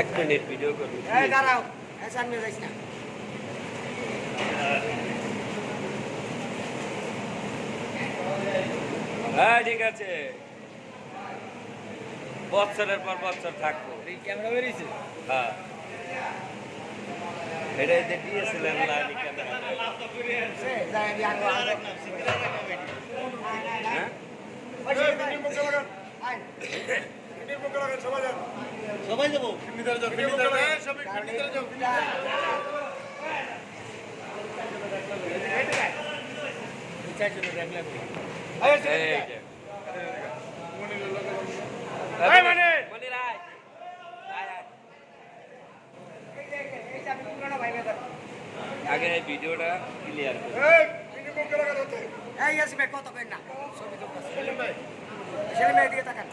এক minute video করবি দাঁড়াও সামনে যাইস না হ্যাঁ ঠিক আছে বছরের পর বছর থাকবো ক্যামেরা বেরিয়েছে হ্যাঁ এটা দিয়েছিলেন লাইনি ক্যামেরা হ্যাঁ সবাই যাবো আগে ভিডিওটা ক্লিয়ার কত না ছবি তো ছেলে মেয়ে দিকে তাকান